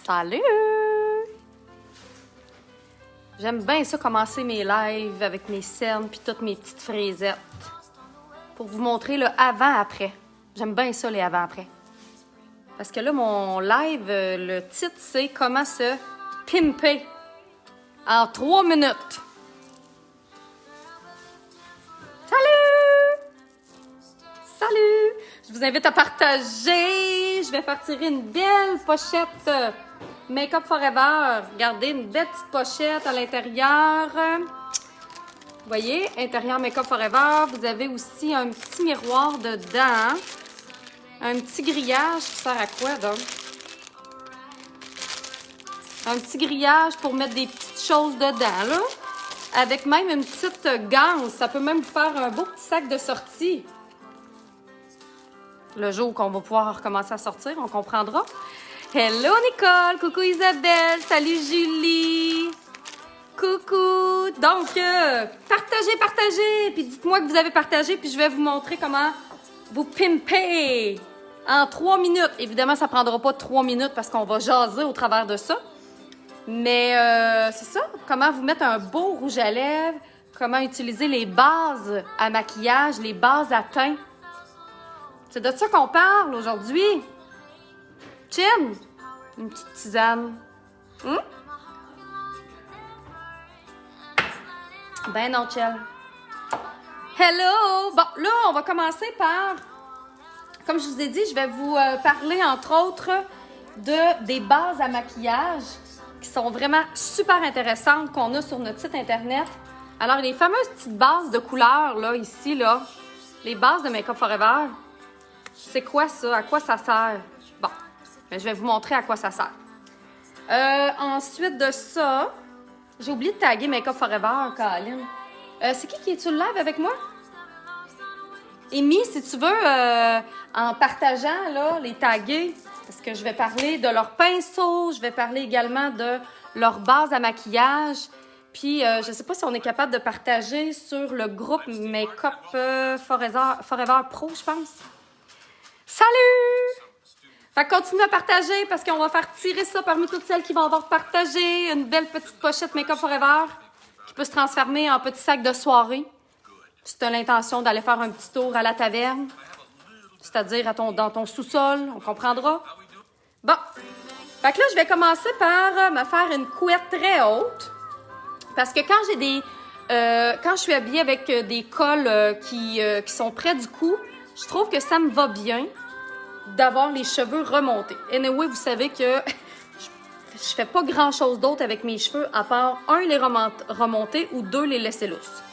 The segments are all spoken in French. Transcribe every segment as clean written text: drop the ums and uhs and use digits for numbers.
Salut! J'aime bien ça, commencer mes lives avec mes cernes puis toutes mes petites fraisettes. Pour vous montrer le avant-après. J'aime bien ça, les avant-après. Parce que là, mon live, le titre, c'est « Comment se pimper en 3 minutes ». Salut! Salut! Je vous invite à partager. Je vais faire tirer une belle pochette Make-up Forever. Regardez, une belle petite pochette à l'intérieur. Vous voyez, intérieur Make-up Forever. Vous avez aussi un petit miroir dedans. Un petit grillage qui sert à quoi, donc? Un petit grillage pour mettre des petites choses dedans, là. Avec même une petite ganse. Ça peut même vous faire un beau petit sac de sortie. Le jour qu'on va pouvoir recommencer à sortir, on comprendra. Hello Nicole! Coucou Isabelle! Salut Julie! Coucou! Donc, partagez! Puis dites-moi que vous avez partagé, puis je vais vous montrer comment vous pimper en 3 minutes. Évidemment, ça ne prendra pas 3 minutes parce qu'on va jaser au travers de ça. Mais c'est ça, comment vous mettre un beau rouge à lèvres, comment utiliser les bases à maquillage, les bases à teint. C'est de ça qu'on parle aujourd'hui. Chin, une petite tisane. Ben non, chill. Hello! Bon, là, on va commencer par... Comme je vous ai dit, je vais vous parler, entre autres, des bases à maquillage qui sont vraiment super intéressantes qu'on a sur notre site Internet. Alors, les fameuses petites bases de couleurs, là, ici, là, les bases de Make-up Forever, c'est quoi ça? À quoi ça sert? Bon, ben, je vais vous montrer à quoi ça sert. Ensuite de ça, j'ai oublié de taguer Make-up Forever, Colin. C'est qui est sur le live avec moi? Amy, si tu veux, en partageant là, les taguer, parce que je vais parler de leur pinceau, je vais parler également de leur base à maquillage. Puis, je ne sais pas si on est capable de partager sur le groupe Make-up Forever Pro, je pense. Salut! Fait que continuez à partager parce qu'on va faire tirer ça parmi toutes celles qui vont avoir partagé une belle petite pochette Make-up Forever qui peut se transformer en petit sac de soirée. Si tu as l'intention d'aller faire un petit tour à la taverne, c'est-à-dire dans ton sous-sol, on comprendra. Bon, fait que là, je vais commencer par me faire une couette très haute. Parce que quand je suis habillée avec des cols qui sont près du cou, je trouve que ça me va bien d'avoir les cheveux remontés. Anyway, vous savez que je fais pas grand-chose d'autre avec mes cheveux à part, 1, les remonter ou 2, les laisser lousses.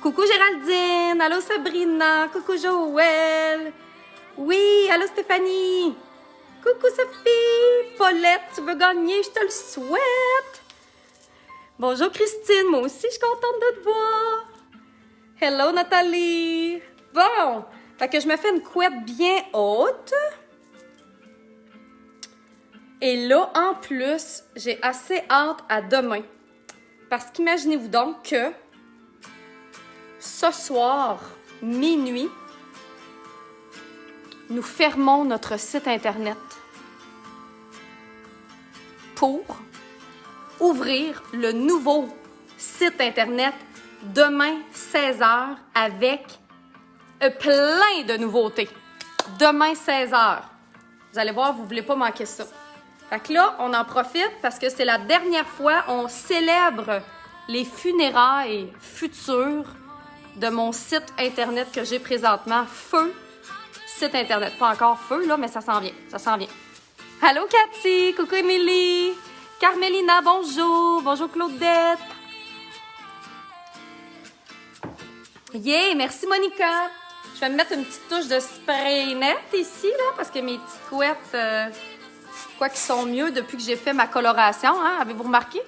Coucou Géraldine, allô Sabrina, coucou Joël, oui, allô Stéphanie, coucou Sophie, Paulette, tu veux gagner, je te le souhaite. Bonjour Christine, moi aussi je suis contente de te voir. Hello Nathalie. Bon, fait que je me fais une couette bien haute. Et là, en plus, j'ai assez hâte à demain. Parce qu'imaginez-vous donc que ce soir, minuit, nous fermons notre site Internet pour ouvrir le nouveau site Internet demain, 16h, avec plein de nouveautés. Demain, 16h. Vous allez voir, vous ne voulez pas manquer ça. Fait que là, on en profite parce que c'est la dernière fois on célèbre les funérailles futures de mon site Internet que j'ai présentement, Feu, site Internet. Pas encore Feu, là, mais ça s'en vient, ça s'en vient. Allô, Cathy! Coucou, Émilie! Carmélina, bonjour! Bonjour, Claudette! Yeah! Merci, Monica! Je vais me mettre une petite touche de spray net ici, là, parce que mes petites couettes, quoi qu'ils sont mieux depuis que j'ai fait ma coloration, hein? Avez-vous remarqué?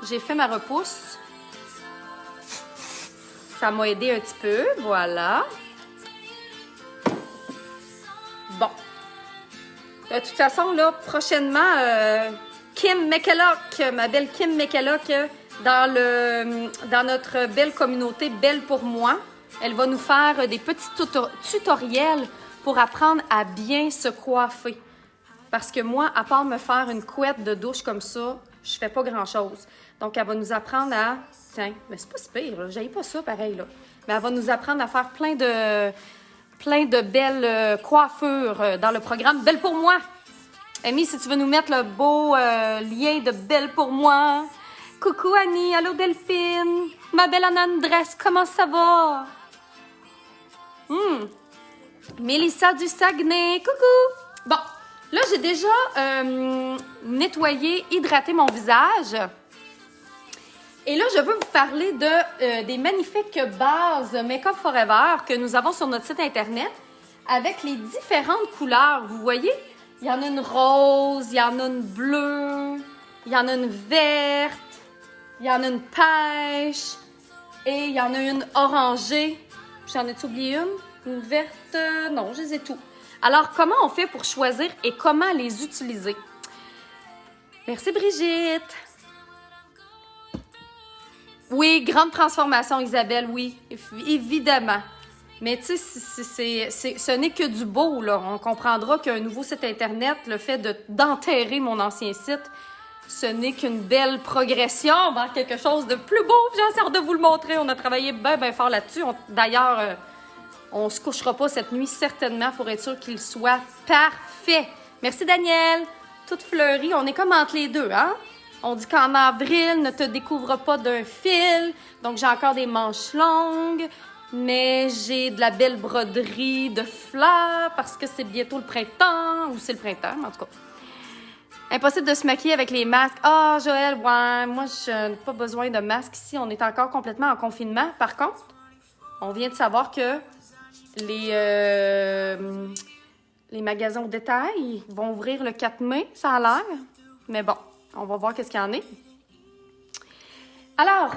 J'ai fait ma repousse. Ça m'a aidé un petit peu, voilà. Bon. De toute façon, là, prochainement, Kim McKellock, ma belle Kim McKellock, dans notre belle communauté Belle pour moi, elle va nous faire des petits tutoriels pour apprendre à bien se coiffer. Parce que moi, à part me faire une couette de douche comme ça, je fais pas grand-chose. Donc, elle va nous apprendre à... Tiens, mais c'est pas si pire, là. J'aille pas ça pareil, là. Mais elle va nous apprendre à faire plein de belles coiffures dans le programme Belle pour moi. Amy, si tu veux nous mettre le beau lien de Belle pour moi. Coucou Annie, allô Delphine. Ma belle Anne-Andresse, comment ça va? Mélissa du Saguenay, coucou. Bon, là, j'ai déjà nettoyé, hydraté mon visage. Et là, je veux vous parler des magnifiques bases Make-up Forever que nous avons sur notre site Internet avec les différentes couleurs. Vous voyez, il y en a une rose, il y en a une bleue, il y en a une verte, il y en a une pêche et il y en a une orangée. J'en ai oublié une? Une verte? Non, je les ai tout. Alors, comment on fait pour choisir et comment les utiliser? Merci Brigitte! Oui, grande transformation, Isabelle, oui, évidemment. Mais tu sais, ce n'est que du beau, là. On comprendra qu'un nouveau site Internet, le fait d'enterrer mon ancien site, ce n'est qu'une belle progression vers quelque chose de plus beau. J'ai hâte de vous le montrer. On a travaillé bien, bien fort là-dessus. D'ailleurs, on se couchera pas cette nuit, certainement, pour être sûr qu'il soit parfait. Merci, Daniel. Toute fleurie. On est comme entre les deux, hein? On dit qu'en avril, ne te découvre pas d'un fil. Donc, j'ai encore des manches longues, mais j'ai de la belle broderie de fleurs parce que c'est bientôt le printemps, ou c'est le printemps, en tout cas. Impossible de se maquiller avec les masques. Ah, Joël, ouais, moi, je n'ai pas besoin de masque ici. On est encore complètement en confinement. Par contre, on vient de savoir que les magasins au détail vont ouvrir le 4 mai, ça a l'air. Mais bon. On va voir qu'est-ce qu'il y en est. Alors,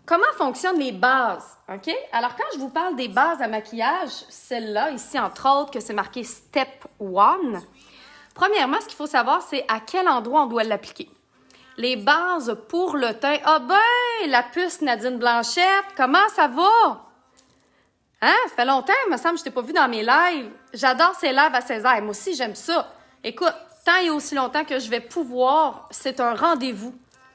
comment fonctionnent les bases? OK? Alors, quand je vous parle des bases à maquillage, celle-là, ici, entre autres, que c'est marqué Step 1, premièrement, ce qu'il faut savoir, c'est à quel endroit on doit l'appliquer. Les bases pour le teint. Ah ben, la puce Nadine Blanchette, comment ça va? Hein? Ça fait longtemps, il me semble que je t'ai pas vu dans mes lives. J'adore ces lives à 16h. Moi aussi, j'aime ça. Écoute, tant et aussi longtemps que je vais pouvoir, c'est un rendez-vous.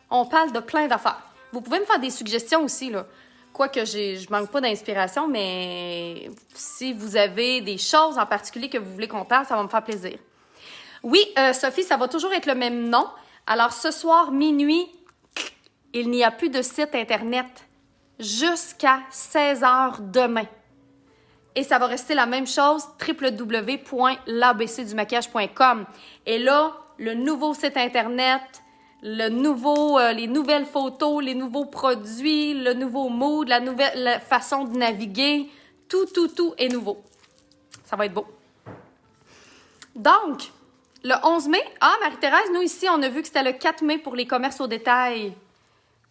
On parle de plein d'affaires. Vous pouvez me faire des suggestions aussi, là. Quoique je manque pas d'inspiration, mais si vous avez des choses en particulier que vous voulez qu'on parle, ça va me faire plaisir. Oui, Sophie, ça va toujours être le même nom. Alors, ce soir, minuit, il n'y a plus de site Internet jusqu'à 16h demain. Et ça va rester la même chose, www.labcdumaquillage.com. Et là, le nouveau site Internet, les nouvelles photos, les nouveaux produits, le nouveau mood, la façon de naviguer, tout est nouveau. Ça va être beau. Donc, le 11 mai, Marie-Thérèse, nous ici, on a vu que c'était le 4 mai pour les commerces au détail.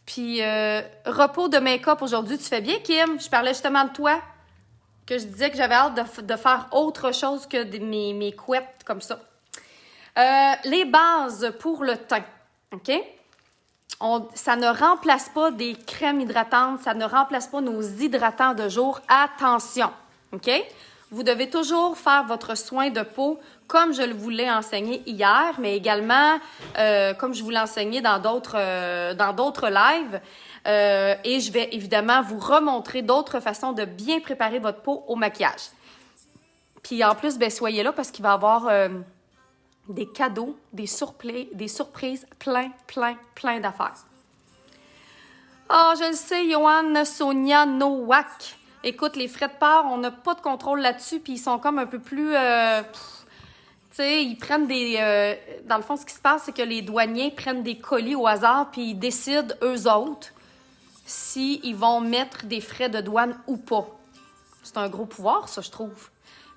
Puis, repos de make-up aujourd'hui, tu fais bien, Kim? Je parlais justement de toi. Que je disais que j'avais hâte de faire autre chose que mes couettes comme ça. Les bases pour le teint, OK? Ça ne remplace pas des crèmes hydratantes, ça ne remplace pas nos hydratants de jour. Attention, OK? Vous devez toujours faire votre soin de peau comme je vous l'ai enseigné hier, mais également comme je vous l'ai enseigné dans d'autres lives. Et je vais évidemment vous remontrer d'autres façons de bien préparer votre peau au maquillage. Puis en plus, soyez là parce qu'il va y avoir des cadeaux, des surprises, plein d'affaires. Je le sais, Johan, Sonia, Nowak. Écoute, les frais de port, on n'a pas de contrôle là-dessus, puis ils sont comme un peu plus... tu sais, ils prennent dans le fond, ce qui se passe, c'est que les douaniers prennent des colis au hasard, puis ils décident, eux autres, s'ils vont mettre des frais de douane ou pas. C'est un gros pouvoir, ça, je trouve.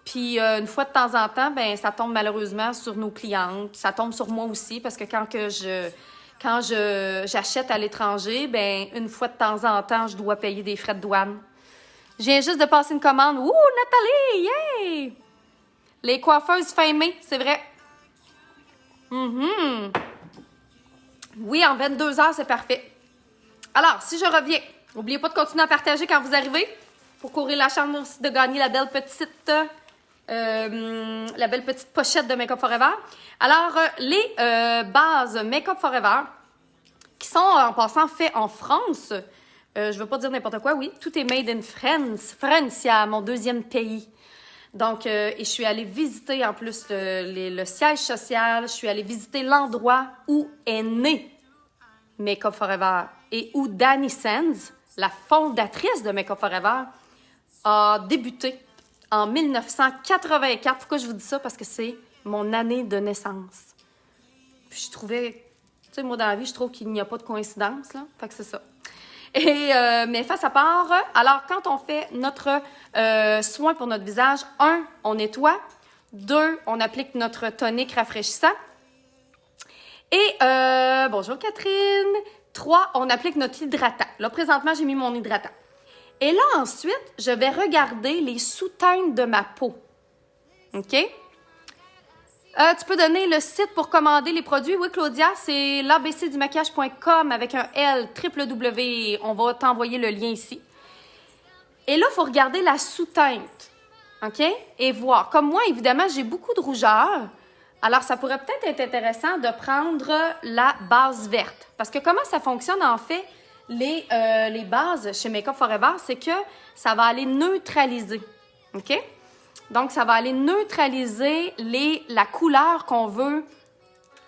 Puis, une fois de temps en temps, ça tombe malheureusement sur nos clientes. Ça tombe sur moi aussi, parce que quand j'achète à l'étranger, une fois de temps en temps, je dois payer des frais de douane. Je viens juste de passer une commande. Ouh, Nathalie! Yeah! Les coiffeuses fin mai, c'est vrai. Oui, en 22 heures, c'est parfait. Alors, si je reviens, n'oubliez pas de continuer à partager quand vous arrivez pour courir la chance de gagner la belle petite la belle petite pochette de Make Up For Ever. Alors, les bases Make Up For Ever, qui sont en passant faits en France, je veux pas dire n'importe quoi, oui, tout est made in France. France, c'est mon deuxième pays. Donc, et je suis allée visiter en plus le siège social, je suis allée visiter l'endroit où est né Make Up For Ever et où Dani Sands, la fondatrice de Make Up For Ever, a débuté en 1984. Pourquoi je vous dis ça? Parce que c'est mon année de naissance. Puis je trouvais, tu sais, moi dans la vie, je trouve qu'il n'y a pas de coïncidence, là. Fait que c'est ça. Et, mais face à part, alors quand on fait notre soin pour notre visage, 1, on nettoie. 2, on applique notre tonique rafraîchissant. Et, bonjour Catherine. 3, on applique notre hydratant. Là, présentement, j'ai mis mon hydratant. Et là, ensuite, je vais regarder les sous-teintes de ma peau. OK? Tu peux donner le site pour commander les produits. Oui, Claudia, c'est l'abcdumaquillage.com avec un L, www. On va t'envoyer le lien ici. Et là, il faut regarder la sous-teinte. OK? Et voir. Comme moi, évidemment, j'ai beaucoup de rougeur. Alors, ça pourrait peut-être être intéressant de prendre la base verte. Parce que comment ça fonctionne, en fait, les bases chez Make Up For Ever, c'est que ça va aller neutraliser. OK? Donc, ça va aller neutraliser la couleur qu'on veut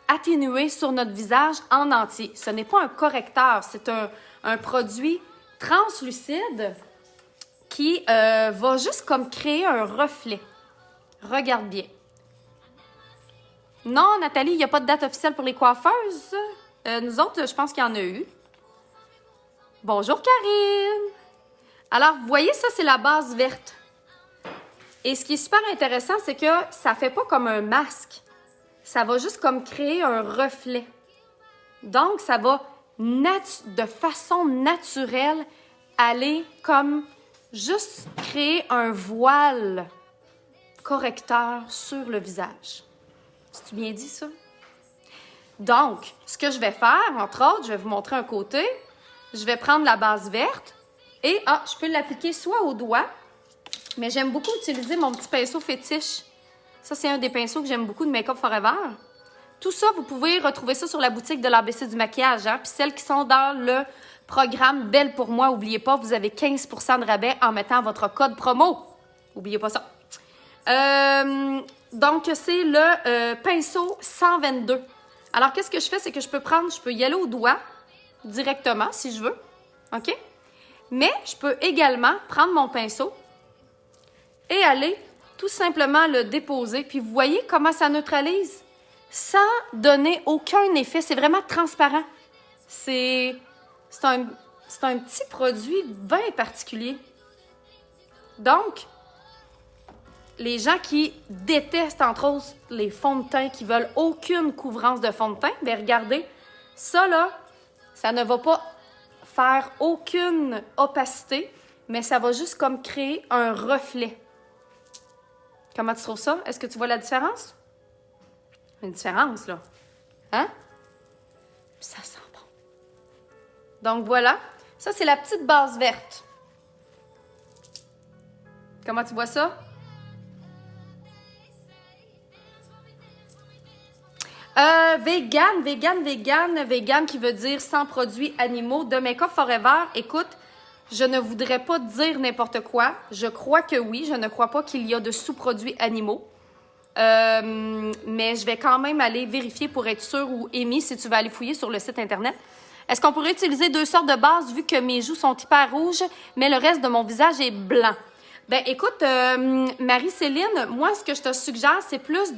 atténuer sur notre visage en entier. Ce n'est pas un correcteur, c'est un produit translucide qui va juste comme créer un reflet. Regarde bien. Non, Nathalie, il n'y a pas de date officielle pour les coiffeuses. Nous autres, je pense qu'il y en a eu. Bonjour, Karine! Alors, vous voyez, ça, c'est la base verte. Et ce qui est super intéressant, c'est que ça ne fait pas comme un masque. Ça va juste comme créer un reflet. Donc, ça va de façon naturelle aller comme juste créer un voile correcteur sur le visage. C'est-tu bien dit, ça? Donc, ce que je vais faire, entre autres, je vais vous montrer un côté. Je vais prendre la base verte et, je peux l'appliquer soit au doigt, mais j'aime beaucoup utiliser mon petit pinceau fétiche. Ça, c'est un des pinceaux que j'aime beaucoup de Make Up For Ever. Tout ça, vous pouvez retrouver ça sur la boutique de l'ABC du maquillage. Hein? Puis celles qui sont dans le programme Belle pour moi, n'oubliez pas, vous avez 15% de rabais en mettant votre code promo. N'oubliez pas ça. Donc, c'est le pinceau 122. Alors, qu'est-ce que je fais? C'est que je peux y aller au doigt directement, si je veux. OK? Mais je peux également prendre mon pinceau et aller tout simplement le déposer. Puis vous voyez comment ça neutralise sans donner aucun effet. C'est vraiment transparent. C'est un petit produit bien particulier. Donc, les gens qui détestent, entre autres, les fonds de teint, qui veulent aucune couvrance de fond de teint, bien regardez, ça là, ça ne va pas faire aucune opacité, mais ça va juste comme créer un reflet. Comment tu trouves ça? Est-ce que tu vois la différence? Une différence, là. Hein? Ça sent bon. Donc, voilà. Ça, c'est la petite base verte. Comment tu vois ça? Vegan qui veut dire sans produits animaux de Make Up For Ever. Écoute, je ne voudrais pas dire n'importe quoi. Je crois que oui. Je ne crois pas qu'il y a de sous-produits animaux. Mais je vais quand même aller vérifier pour être sûre, ou Amy, si tu vas aller fouiller sur le site Internet. Est-ce qu'on pourrait utiliser 2 sortes de bases vu que mes joues sont hyper rouges, mais le reste de mon visage est blanc? Ben écoute, Marie-Céline, moi, ce que je te suggère, c'est plus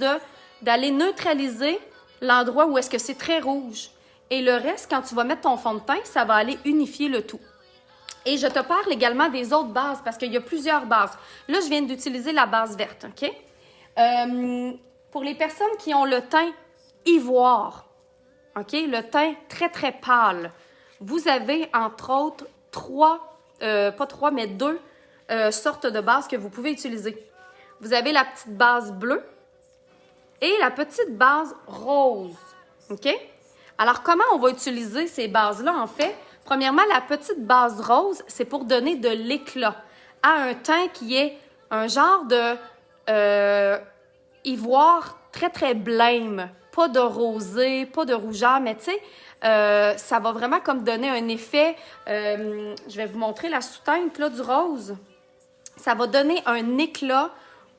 d'aller neutraliser l'endroit où est-ce que c'est très rouge. Et le reste, quand tu vas mettre ton fond de teint, ça va aller unifier le tout. Et je te parle également des autres bases, parce qu'il y a plusieurs bases. Là, je viens d'utiliser la base verte, OK? Pour les personnes qui ont le teint ivoire, OK? Le teint très, très pâle, vous avez, entre autres, 2 sortes de bases que vous pouvez utiliser. Vous avez la petite base bleue et la petite base rose, OK? Alors, comment on va utiliser ces bases-là, en fait? Premièrement, la petite base rose, c'est pour donner de l'éclat à un teint qui est un genre de ivoire très, très blême. Pas de rosé, pas de rougeur, mais tu sais, ça va vraiment comme donner un effet... je vais vous montrer la sous-teinte là, du rose. Ça va donner un éclat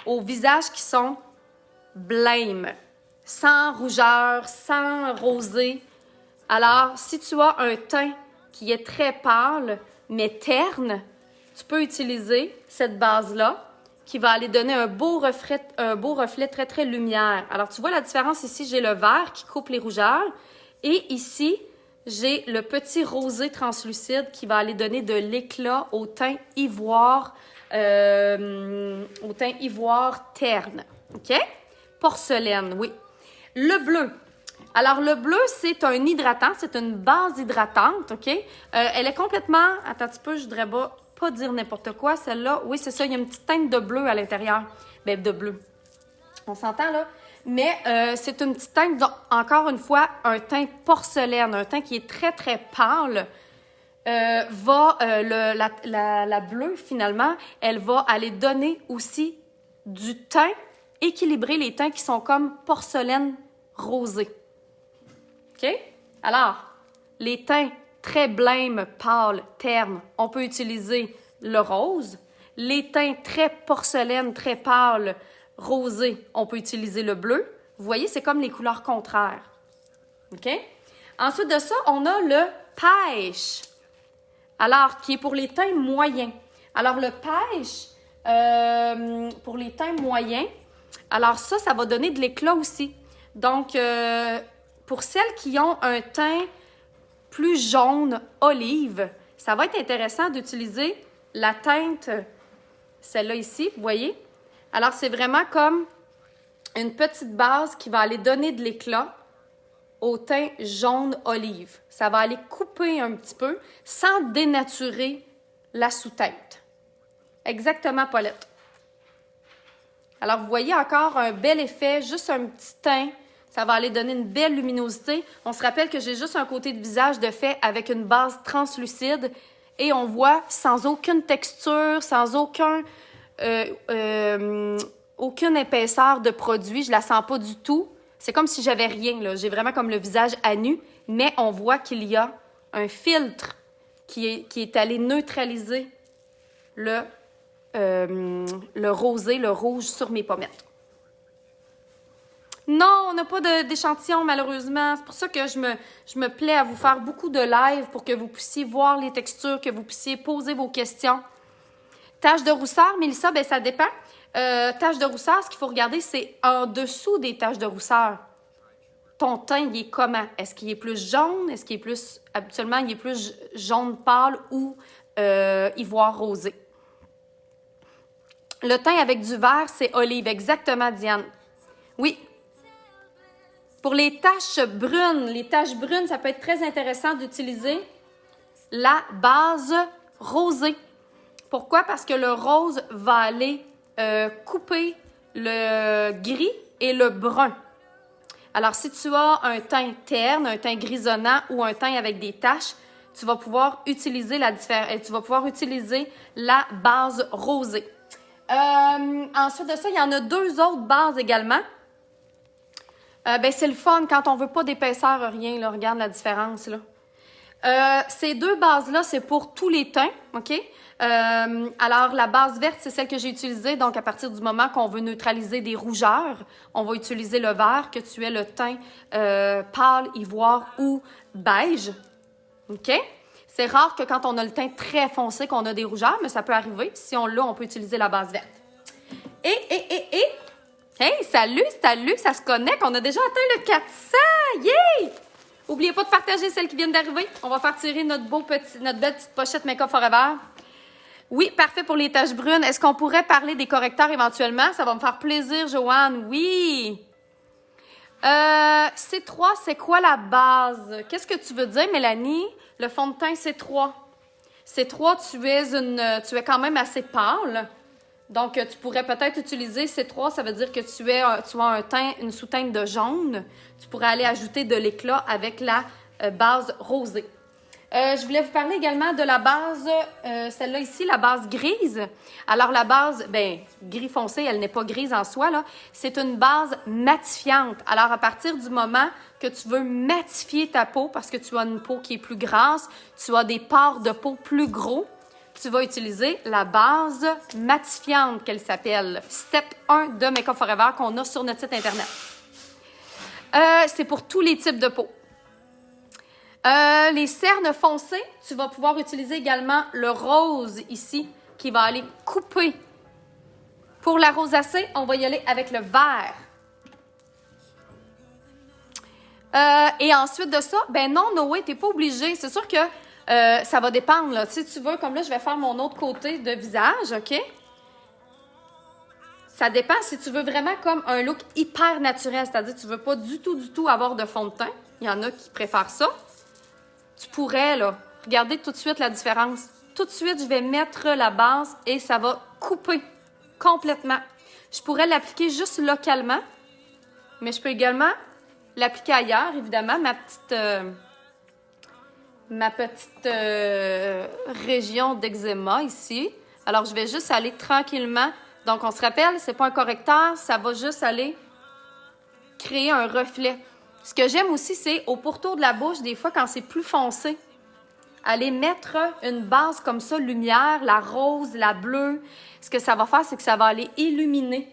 aux visages qui sont blême, sans rougeur, sans rosé. Alors, si tu as un teint qui est très pâle, mais terne, tu peux utiliser cette base-là qui va aller donner un beau reflet très, très lumière. Alors, tu vois la différence ici, j'ai le vert qui coupe les rougeurs et ici, j'ai le petit rosé translucide qui va aller donner de l'éclat au teint ivoire terne. OK? Porcelaine, oui. Le bleu. Alors, le bleu, c'est un hydratant, c'est une base hydratante, OK? Elle est complètement... Attends un petit peu, je voudrais pas dire n'importe quoi. Celle-là, oui, c'est ça, il y a une petite teinte de bleu à l'intérieur. Bien, de bleu. On s'entend, là? Mais c'est une petite teinte, encore une fois, un teint porcelaine, un teint qui est très, très pâle. La bleue, finalement, elle va aller donner aussi du teint, équilibrer les teints qui sont comme porcelaine rosée. OK? Alors, les teints très blêmes, pâles, ternes, on peut utiliser le rose. Les teints très porcelaine, très pâles, rosés, on peut utiliser le bleu. Vous voyez, c'est comme les couleurs contraires. OK? Ensuite de ça, on a le pêche. Alors, qui est pour les teints moyens. Alors, le pêche, pour les teints moyens, alors ça va donner de l'éclat aussi. Donc, pour celles qui ont un teint plus jaune, olive, ça va être intéressant d'utiliser la teinte, celle-là ici, vous voyez? Alors, c'est vraiment comme une petite base qui va aller donner de l'éclat au teint jaune olive. Ça va aller couper un petit peu sans dénaturer la sous-teinte. Exactement, Paulette. Alors, vous voyez encore un bel effet, juste un petit teint. Ça va aller donner une belle luminosité. On se rappelle que j'ai juste un côté de visage de fait avec une base translucide et on voit sans aucune texture, sans aucune épaisseur de produit. Je la sens pas du tout. C'est comme si j'avais rien, là. J'ai vraiment comme le visage à nu, mais on voit qu'il y a un filtre qui est allé neutraliser le rosé, le rouge sur mes pommettes. Non, on n'a pas d'échantillon, malheureusement. C'est pour ça que je me plais à vous faire beaucoup de live pour que vous puissiez voir les textures, que vous puissiez poser vos questions. Taches de rousseur, Mélissa, bien, ça dépend. Taches de rousseur, ce qu'il faut regarder, c'est en dessous des taches de rousseur. Ton teint, il est comment? Est-ce qu'il est plus jaune? Est-ce qu'il est plus... Habituellement, il est plus jaune pâle ou ivoire rosé. Le teint avec du vert, c'est olive. Exactement, Diane. Oui. Pour les taches brunes, ça peut être très intéressant d'utiliser la base rosée. Pourquoi? Parce que le rose va aller couper le gris et le brun. Alors, si tu as un teint terne, un teint grisonnant ou un teint avec des taches, tu vas pouvoir utiliser la base rosée. Ensuite de ça, il y en a deux autres bases également. C'est le fun quand on veut pas d'épaisseur, rien. Là, regarde la différence. Là. Ces deux bases-là, c'est pour tous les teints. OK? Alors, la base verte, c'est celle que j'ai utilisée. Donc, à partir du moment qu'on veut neutraliser des rougeurs, on va utiliser le vert, que tu aies le teint pâle, ivoire ou beige. OK? C'est rare que quand on a le teint très foncé, qu'on a des rougeurs, mais ça peut arriver. Si on l'a, on peut utiliser la base verte. Hey, salut, ça se connecte. On a déjà atteint le 400. Yeah! N'oubliez pas de partager celles qui viennent d'arriver. On va faire tirer notre belle petite pochette Make Up Forever. Oui, parfait pour les taches brunes. Est-ce qu'on pourrait parler des correcteurs éventuellement? Ça va me faire plaisir, Joanne. Oui. C3, c'est quoi la base? Qu'est-ce que tu veux dire, Mélanie? Le fond de teint C3. C3, tu es quand même assez pâle. Donc, tu pourrais peut-être utiliser C3, ça veut dire que tu as une sous-teinte de jaune. Tu pourrais aller ajouter de l'éclat avec la base rosée. Je voulais vous parler également de la base, celle-là ici, la base grise. Alors la base, gris foncé, elle n'est pas grise en soi, là. C'est une base matifiante. Alors à partir du moment que tu veux matifier ta peau, parce que tu as une peau qui est plus grasse, tu as des pores de peau plus gros, tu vas utiliser la base matifiante qu'elle s'appelle. Step 1 de Make Up Forever qu'on a sur notre site Internet. C'est pour tous les types de peau. Les cernes foncées, tu vas pouvoir utiliser également le rose ici qui va aller couper. Pour la rosacée, on va y aller avec le vert. Et ensuite de ça, non, Noé, t'es pas obligé. C'est sûr que ça va dépendre. Là. Si tu veux, comme là, je vais faire mon autre côté de visage, OK? Ça dépend si tu veux vraiment comme un look hyper naturel, c'est-à-dire que tu veux pas du tout avoir de fond de teint. Il y en a qui préfèrent ça. Tu pourrais, là, regarder tout de suite la différence. Tout de suite, je vais mettre la base et ça va couper complètement. Je pourrais l'appliquer juste localement, mais je peux également l'appliquer ailleurs, évidemment, ma petite région d'eczéma ici. Alors, je vais juste aller tranquillement. Donc, on se rappelle, c'est pas un correcteur, ça va juste aller créer un reflet. Ce que j'aime aussi, c'est au pourtour de la bouche, des fois, quand c'est plus foncé, aller mettre une base comme ça, lumière, la rose, la bleue. Ce que ça va faire, c'est que ça va aller illuminer.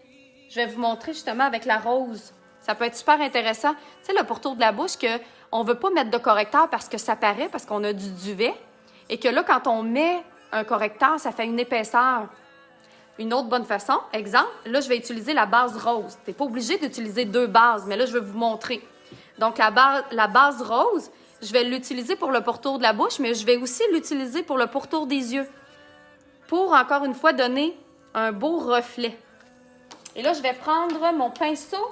Je vais vous montrer justement avec la rose. Ça peut être super intéressant. Tu sais, le pourtour de la bouche, qu'on ne veut pas mettre de correcteur parce que ça paraît, parce qu'on a du duvet. Et que là, quand on met un correcteur, ça fait une épaisseur. Une autre bonne façon, exemple, là, je vais utiliser la base rose. Tu n'es pas obligé d'utiliser 2 bases, mais là, je vais vous montrer. Donc, la base rose, je vais l'utiliser pour le pourtour de la bouche, mais je vais aussi l'utiliser pour le pourtour des yeux. Pour, encore une fois, donner un beau reflet. Et là, je vais prendre mon pinceau,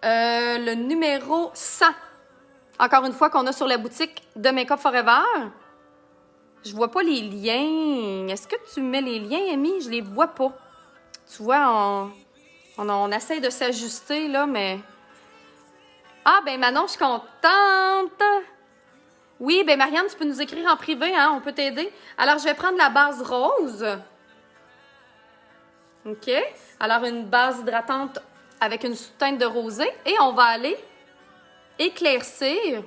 le numéro 100. Encore une fois, qu'on a sur la boutique de Make Up Forever. Je vois pas les liens. Est-ce que tu mets les liens, Amy? Je les vois pas. Tu vois, on essaie de s'ajuster, là, mais... Ah, Manon, je suis contente. Oui, Marianne, tu peux nous écrire en privé, hein? On peut t'aider. Alors, je vais prendre la base rose. OK. Alors, une base hydratante avec une sous-teinte de rosé. Et on va aller éclaircir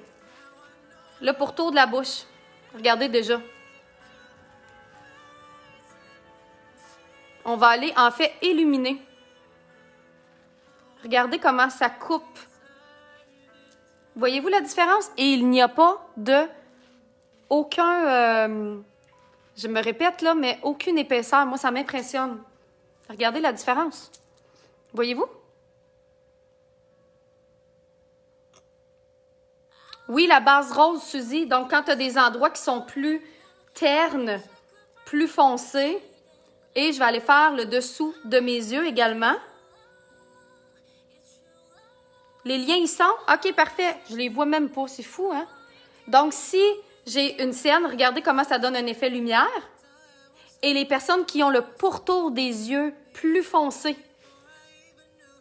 le pourtour de la bouche. Regardez déjà. On va aller, en fait, illuminer. Regardez comment ça coupe. Voyez-vous la différence? Et il n'y a pas aucun... je me répète là, mais aucune épaisseur. Moi, ça m'impressionne. Regardez la différence. Voyez-vous? Oui, la base rose, Suzy. Donc, quand tu as des endroits qui sont plus ternes, plus foncés, et je vais aller faire le dessous de mes yeux également. Les liens, ils sont? OK, parfait. Je les vois même pas. C'est fou, hein? Donc, si j'ai une scène, regardez comment ça donne un effet lumière. Et les personnes qui ont le pourtour des yeux plus foncé,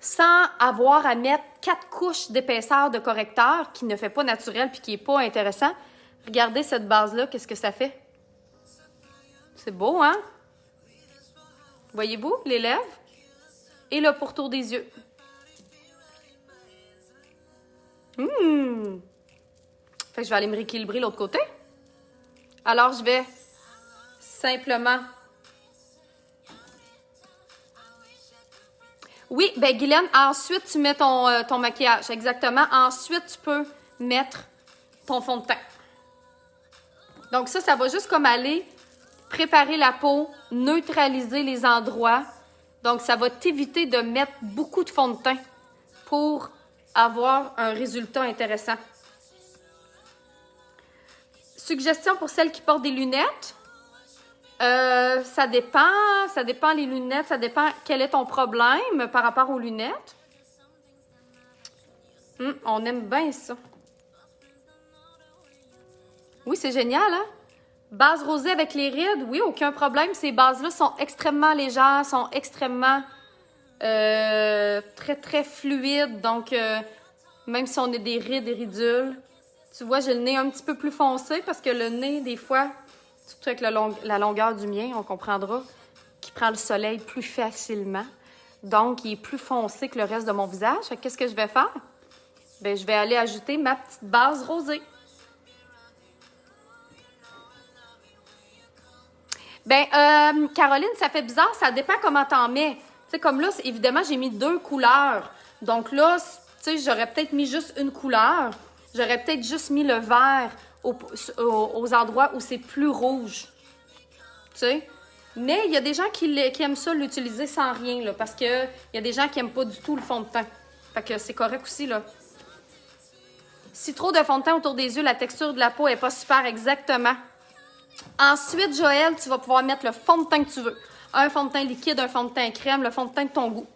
sans avoir à mettre 4 couches d'épaisseur de correcteur qui ne fait pas naturel puis qui n'est pas intéressant, regardez cette base-là, qu'est-ce que ça fait? C'est beau, hein? Voyez-vous, les lèvres et le pourtour des yeux. Fait que je vais aller me rééquilibrer l'autre côté. Alors, je vais simplement... Oui, Guylaine, ensuite, tu mets ton maquillage. Exactement. Ensuite, tu peux mettre ton fond de teint. Donc ça va juste comme aller préparer la peau, neutraliser les endroits. Donc, ça va t'éviter de mettre beaucoup de fond de teint pour avoir un résultat intéressant. Suggestion pour celles qui portent des lunettes. Ça dépend les lunettes, ça dépend quel est ton problème par rapport aux lunettes. On aime bien ça. Oui, c'est génial, hein? Base rosée avec les rides, oui, aucun problème. Ces bases-là sont extrêmement légères, sont extrêmement très, très fluides. Donc, même si on a des rides et ridules, Tu vois, j'ai le nez un petit peu plus foncé parce que le nez, des fois, surtout avec la longueur du mien, on comprendra qu'il prend le soleil plus facilement. Donc, il est plus foncé que le reste de mon visage. Qu'est-ce que je vais faire? Bien, je vais aller ajouter ma petite base rosée. Bien, Caroline, ça fait bizarre, ça dépend comment t'en mets. Tu sais, comme là, évidemment, j'ai mis 2 couleurs. Donc là, tu sais, j'aurais peut-être mis juste une couleur. J'aurais peut-être juste mis le vert aux endroits où c'est plus rouge. Tu sais? Mais il y a des gens qui aiment ça l'utiliser sans rien, là, parce qu'il y a des gens qui n'aiment pas du tout le fond de teint. Fait que c'est correct aussi, là. Si trop de fond de teint autour des yeux, la texture de la peau n'est pas super exactement. Ensuite, Joël, tu vas pouvoir mettre le fond de teint que tu veux. Un fond de teint liquide, un fond de teint crème, le fond de teint de ton goût.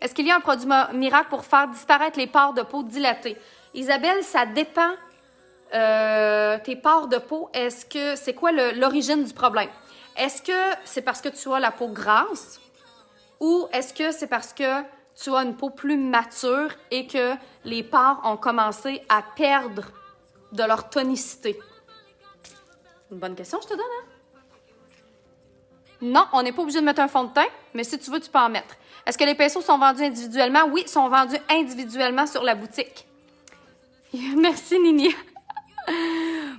Est-ce qu'il y a un produit miracle pour faire disparaître les pores de peau dilatées? Isabelle, ça dépend. Tes pores de peau, c'est quoi l'origine du problème? Est-ce que c'est parce que tu as la peau grasse ou est-ce que c'est parce que tu as une peau plus mature et que les pores ont commencé à perdre de leur tonicité? Une bonne question, je te donne, hein? Non, on n'est pas obligé de mettre un fond de teint, mais si tu veux, tu peux en mettre. Est-ce que les pinceaux sont vendus individuellement? Oui, ils sont vendus individuellement sur la boutique. Merci, Nini.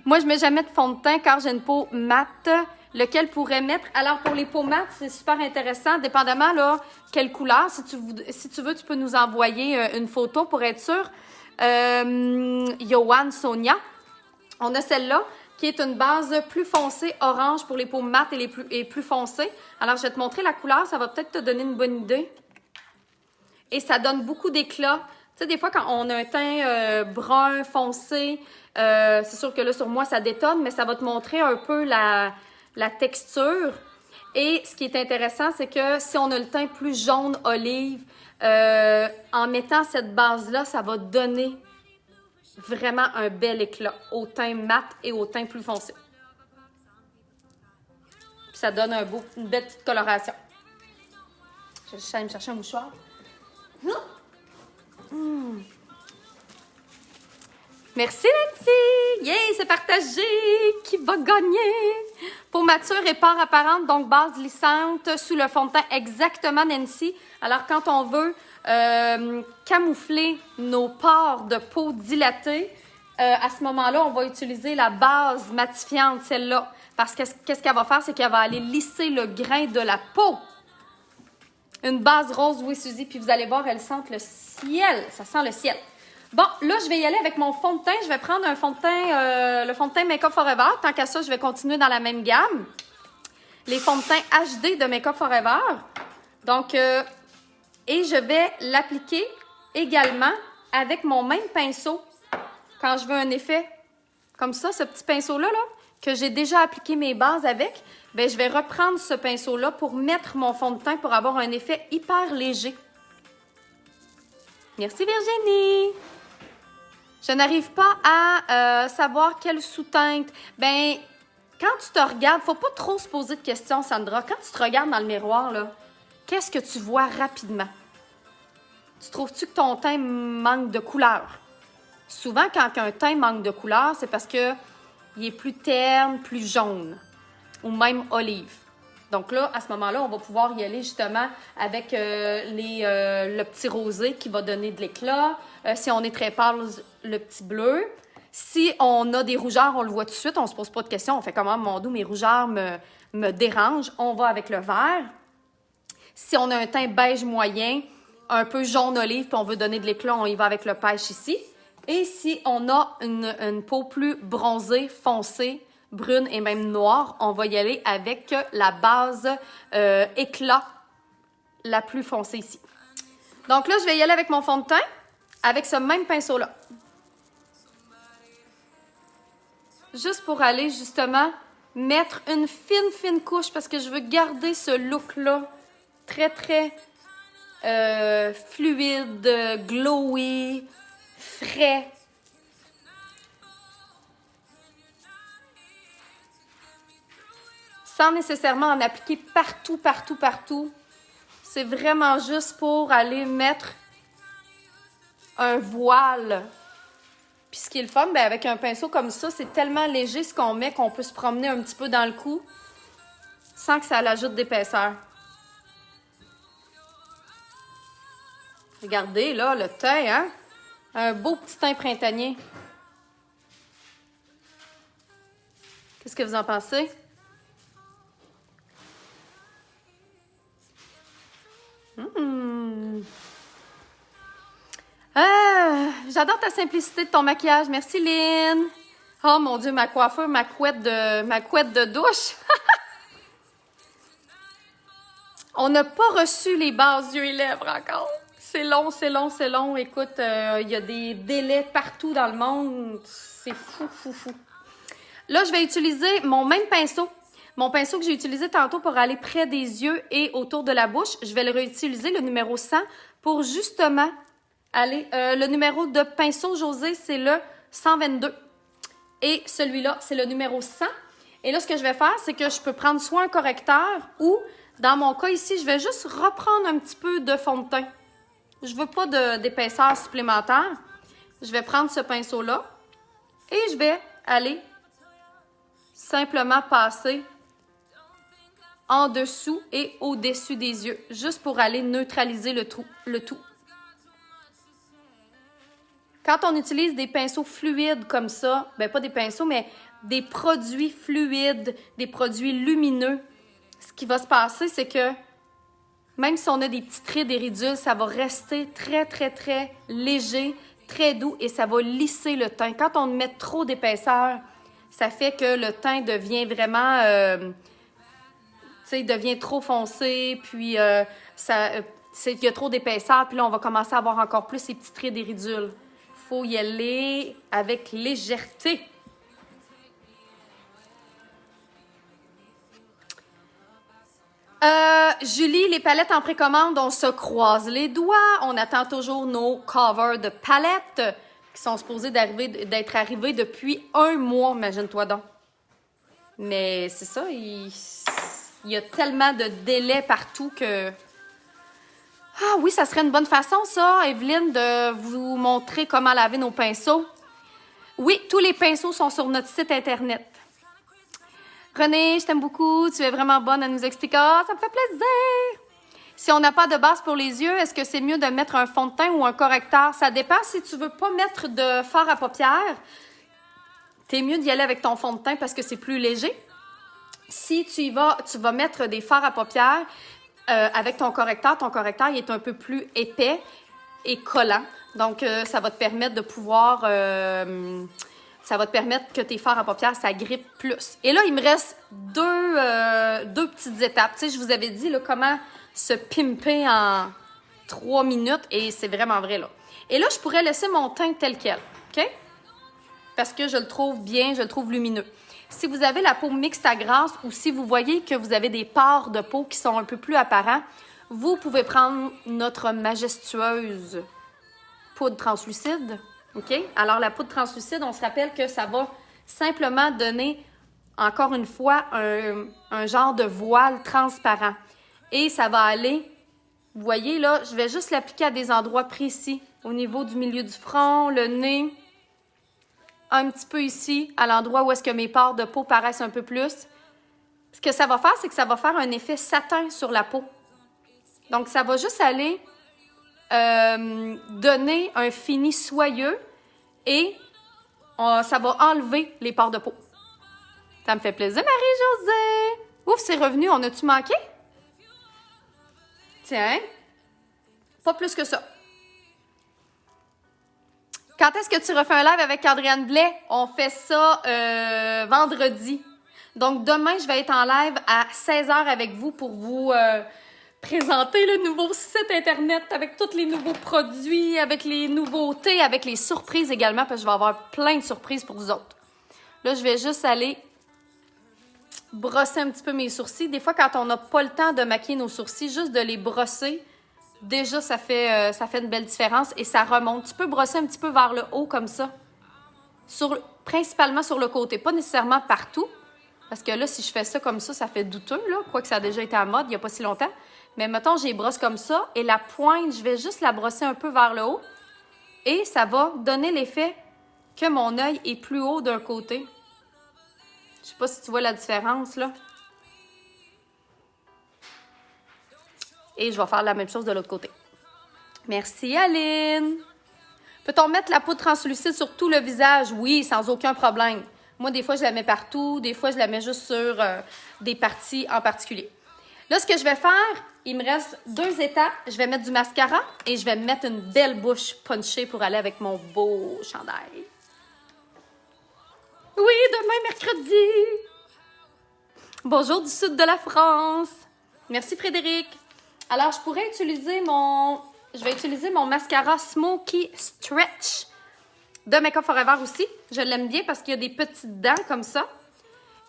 Moi, je ne mets jamais de fond de teint car j'ai une peau mate. Lequel pourrait mettre? Alors, pour les peaux mates, c'est super intéressant. Dépendamment, là, quelle couleur. Si tu veux, tu peux nous envoyer une photo pour être sûr. Johan Sonia. On a celle-là qui est une base plus foncée, orange pour les peaux mates et plus foncées. Alors, je vais te montrer la couleur. Ça va peut-être te donner une bonne idée. Et ça donne beaucoup d'éclat. Tu sais, des fois, quand on a un teint brun, foncé, c'est sûr que là, sur moi, ça détonne, mais ça va te montrer un peu la texture. Et ce qui est intéressant, c'est que si on a le teint plus jaune, olive, en mettant cette base-là, ça va donner vraiment un bel éclat au teint mat et au teint plus foncé. Puis ça donne une belle petite coloration. Je vais juste aller me chercher un mouchoir. Merci Nancy! Yeah, c'est partagé! Qui va gagner? Peau mature et pores apparente, donc base lissante sous le fond de teint. Exactement, Nancy. Alors, quand on veut camoufler nos pores de peau dilatée, à ce moment-là, on va utiliser la base matifiante, celle-là. Parce que qu'est-ce qu'elle va faire? C'est qu'elle va aller lisser le grain de la peau. Une base rose, oui, Suzy. Puis vous allez voir, elle sent le ciel. Ça sent le ciel. Bon, là, je vais y aller avec mon fond de teint. Je vais prendre un fond de teint, le fond de teint Make Up Forever. Tant qu'à ça, je vais continuer dans la même gamme. Les fonds de teint HD de Make Up Forever. Donc, et je vais l'appliquer également avec mon même pinceau quand je veux un effet comme ça, ce petit pinceau-là, là, que j'ai déjà appliqué mes bases avec. Bien, je vais reprendre ce pinceau-là pour mettre mon fond de teint pour avoir un effet hyper léger. Merci Virginie! Je n'arrive pas à savoir quelle sous-teinte. Bien, quand tu te regardes, faut pas trop se poser de questions, Sandra. Quand tu te regardes dans le miroir, là, qu'est-ce que tu vois rapidement? Tu trouves-tu que ton teint manque de couleur? Souvent, quand un teint manque de couleur, c'est parce qu'il est plus terne, plus jaune ou même olive. Donc là, à ce moment-là, on va pouvoir y aller justement avec le petit rosé qui va donner de l'éclat. Si on est très pâle, le petit bleu. Si on a des rougeurs, on le voit tout de suite, on ne se pose pas de questions. On fait comment, mon dos, mes rougeurs me dérangent. On va avec le vert. Si on a un teint beige moyen, un peu jaune olive, puis on veut donner de l'éclat, on y va avec le pêche ici. Et si on a une peau plus bronzée, foncée, brune et même noire, on va y aller avec la base éclat la plus foncée ici. Donc là, je vais y aller avec mon fond de teint, avec ce même pinceau-là. Juste pour aller justement mettre une fine couche parce que je veux garder ce look-là très, très fluide, glowy, frais. Sans nécessairement en appliquer partout. C'est vraiment juste pour aller mettre un voile Puis ce qui est le fun, ben avec un pinceau comme ça, c'est tellement léger ce qu'on met qu'on peut se promener un petit peu dans le cou sans que ça l'ajoute d'épaisseur. Regardez, là, le teint, hein? Un beau petit teint printanier. Qu'est-ce que vous en pensez? Ah, j'adore ta simplicité de ton maquillage. Merci, Lynn. Oh mon Dieu, ma coiffure, ma couette de douche. On n'a pas reçu les bases yeux et lèvres encore. C'est long, c'est long, c'est long. Écoute, il y a des délais partout dans le monde. C'est fou, fou, fou. Là, je vais utiliser mon même pinceau. Mon pinceau que j'ai utilisé tantôt pour aller près des yeux et autour de la bouche. Je vais le réutiliser, le numéro 100, pour justement aller... le numéro de pinceau, José, c'est le 122. Et celui-là, c'est le numéro 100. Et là, ce que je vais faire, c'est que je peux prendre soit un correcteur ou, dans mon cas ici, je vais juste reprendre un petit peu de fond de teint. Je veux pas d'épaisseur supplémentaire. Je vais prendre ce pinceau-là et je vais aller simplement passer en dessous et au-dessus des yeux, juste pour aller neutraliser le tout. Quand on utilise des pinceaux fluides comme ça, ben pas des pinceaux, mais des produits fluides, des produits lumineux, ce qui va se passer, c'est que même si on a des petits traits, des ridules, ça va rester très, très, très léger, très doux et ça va lisser le teint. Quand on met trop d'épaisseur, ça fait que le teint devient vraiment, devient trop foncé, puis il y a trop d'épaisseur, puis là, on va commencer à avoir encore plus ces petits traits, des ridules. Il faut y aller avec légèreté. Julie, les palettes en précommande, on se croise les doigts. On attend toujours nos covers de palettes qui sont supposés d'être arrivés depuis 1 mois, imagine-toi donc. Mais c'est ça, il y a tellement de délais partout que... Ah oui, ça serait une bonne façon, ça, Evelyne, de vous montrer comment laver nos pinceaux. Oui, tous les pinceaux sont sur notre site Internet. René, je t'aime beaucoup. Tu es vraiment bonne à nous expliquer. Ah, ça me fait plaisir. Si on n'a pas de base pour les yeux, est-ce que c'est mieux de mettre un fond de teint ou un correcteur? Ça dépend. Si tu veux pas mettre de fard à paupières, t'es mieux d'y aller avec ton fond de teint parce que c'est plus léger. Si tu vas mettre des fards à paupières avec ton correcteur il est un peu plus épais et collant. Donc, ça va te permettre de pouvoir... ça va te permettre que tes fards à paupières, ça grippe plus. Et là, il me reste deux petites étapes. Tu sais, je vous avais dit là, comment se pimper en 3 minutes et c'est vraiment vrai, là. Et là, je pourrais laisser mon teint tel quel, OK? Parce que je le trouve bien, je le trouve lumineux. Si vous avez la peau mixte à grasse ou si vous voyez que vous avez des pores de peau qui sont un peu plus apparents, vous pouvez prendre notre majestueuse poudre translucide. OK? Alors, la poudre translucide, on se rappelle que ça va simplement donner, encore une fois, un genre de voile transparent. Et ça va aller, vous voyez là, je vais juste l'appliquer à des endroits précis, au niveau du milieu du front, le nez, un petit peu ici, à l'endroit où est-ce que mes pores de peau paraissent un peu plus. Ce que ça va faire, c'est que ça va faire un effet satin sur la peau. Donc, ça va juste aller donner un fini soyeux et ça va enlever les pores de peau. Ça me fait plaisir, Marie-Josée! Ouf, c'est revenu. On a-tu manqué? Tiens, pas plus que ça. Quand est-ce que tu refais un live avec Adrienne Blais? On fait ça vendredi. Donc, demain, je vais être en live à 16h avec vous pour vous présenter le nouveau site Internet avec tous les nouveaux produits, avec les nouveautés, avec les surprises également, parce que je vais avoir plein de surprises pour vous autres. Là, je vais juste aller brosser un petit peu mes sourcils. Des fois, quand on n'a pas le temps de maquiller nos sourcils, juste de les brosser, déjà, ça fait une belle différence et ça remonte. Tu peux brosser un petit peu vers le haut comme ça, principalement sur le côté, pas nécessairement partout, parce que là, si je fais ça comme ça fait douteux, là, quoique ça a déjà été à mode il n'y a pas si longtemps. Mais mettons, je les brosse comme ça et la pointe, je vais juste la brosser un peu vers le haut et ça va donner l'effet que mon œil est plus haut d'un côté. Je sais pas si tu vois la différence, là. Et je vais faire la même chose de l'autre côté. Merci, Aline. Peut-on mettre la poudre translucide sur tout le visage? Oui, sans aucun problème. Moi, des fois, je la mets partout. Des fois, je la mets juste sur des parties en particulier. Là, ce que je vais faire, il me reste 2 étapes. Je vais mettre du mascara et je vais me mettre une belle bouche punchée pour aller avec mon beau chandail. Oui, demain, mercredi. Bonjour du sud de la France. Merci, Frédéric. Alors, je pourrais utiliser je vais utiliser mon mascara Smoky Stretch de Makeup Forever aussi. Je l'aime bien parce qu'il y a des petites dents comme ça.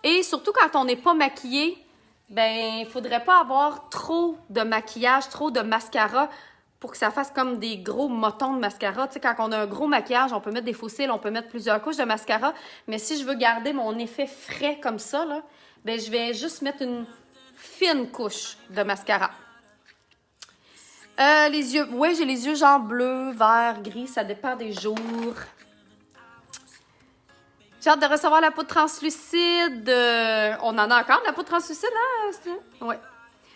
Et surtout, quand on n'est pas maquillé, ben, il ne faudrait pas avoir trop de maquillage, trop de mascara pour que ça fasse comme des gros motons de mascara. Tu sais, quand on a un gros maquillage, on peut mettre des faux cils, on peut mettre plusieurs couches de mascara. Mais si je veux garder mon effet frais comme ça, là, ben, je vais juste mettre une fine couche de mascara. Les yeux, oui, j'ai les yeux genre bleu, vert, gris, ça dépend des jours. J'ai hâte de recevoir la poudre translucide. On en a encore de la poudre translucide, hein? Oui.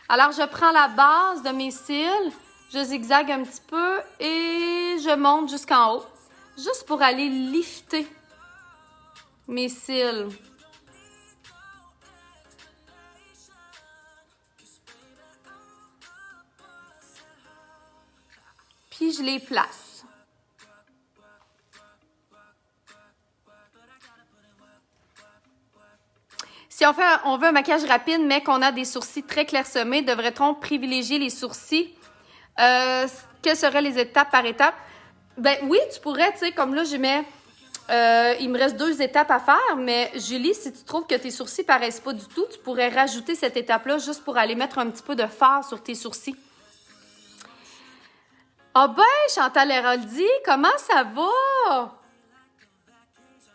Alors, je prends la base de mes cils, je zigzague un petit peu et je monte jusqu'en haut, juste pour aller lifter mes cils. Puis, je les place. Si on veut un maquillage rapide, mais qu'on a des sourcils très clairsemés, devrait-on privilégier les sourcils? Quelles seraient les étapes par étape? Ben oui, tu pourrais, tu sais, comme là, il me reste 2 étapes à faire, mais Julie, si tu trouves que tes sourcils paraissent pas du tout, tu pourrais rajouter cette étape-là juste pour aller mettre un petit peu de fard sur tes sourcils. Ah ben, Chantal Héroldi, comment ça va?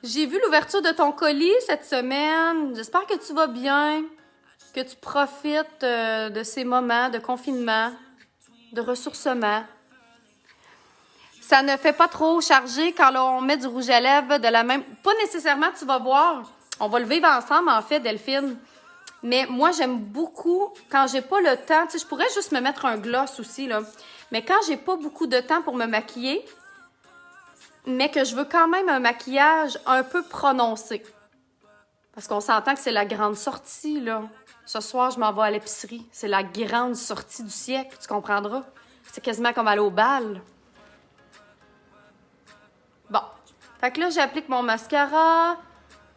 J'ai vu l'ouverture de ton colis cette semaine. J'espère que tu vas bien, que tu profites de ces moments de confinement, de ressourcement. Ça ne fait pas trop charger quand on met du rouge à lèvres de la même... Pas nécessairement, tu vas voir. On va le vivre ensemble, en fait, Delphine. Mais moi, j'aime beaucoup, quand j'ai pas le temps, tu sais, je pourrais juste me mettre un gloss aussi, là. Mais quand j'ai pas beaucoup de temps pour me maquiller, mais que je veux quand même un maquillage un peu prononcé. Parce qu'on s'entend que c'est la grande sortie, là. Ce soir, je m'en vais à l'épicerie. C'est la grande sortie du siècle, tu comprendras. C'est quasiment comme aller au bal. Bon. Fait que là, j'applique mon mascara.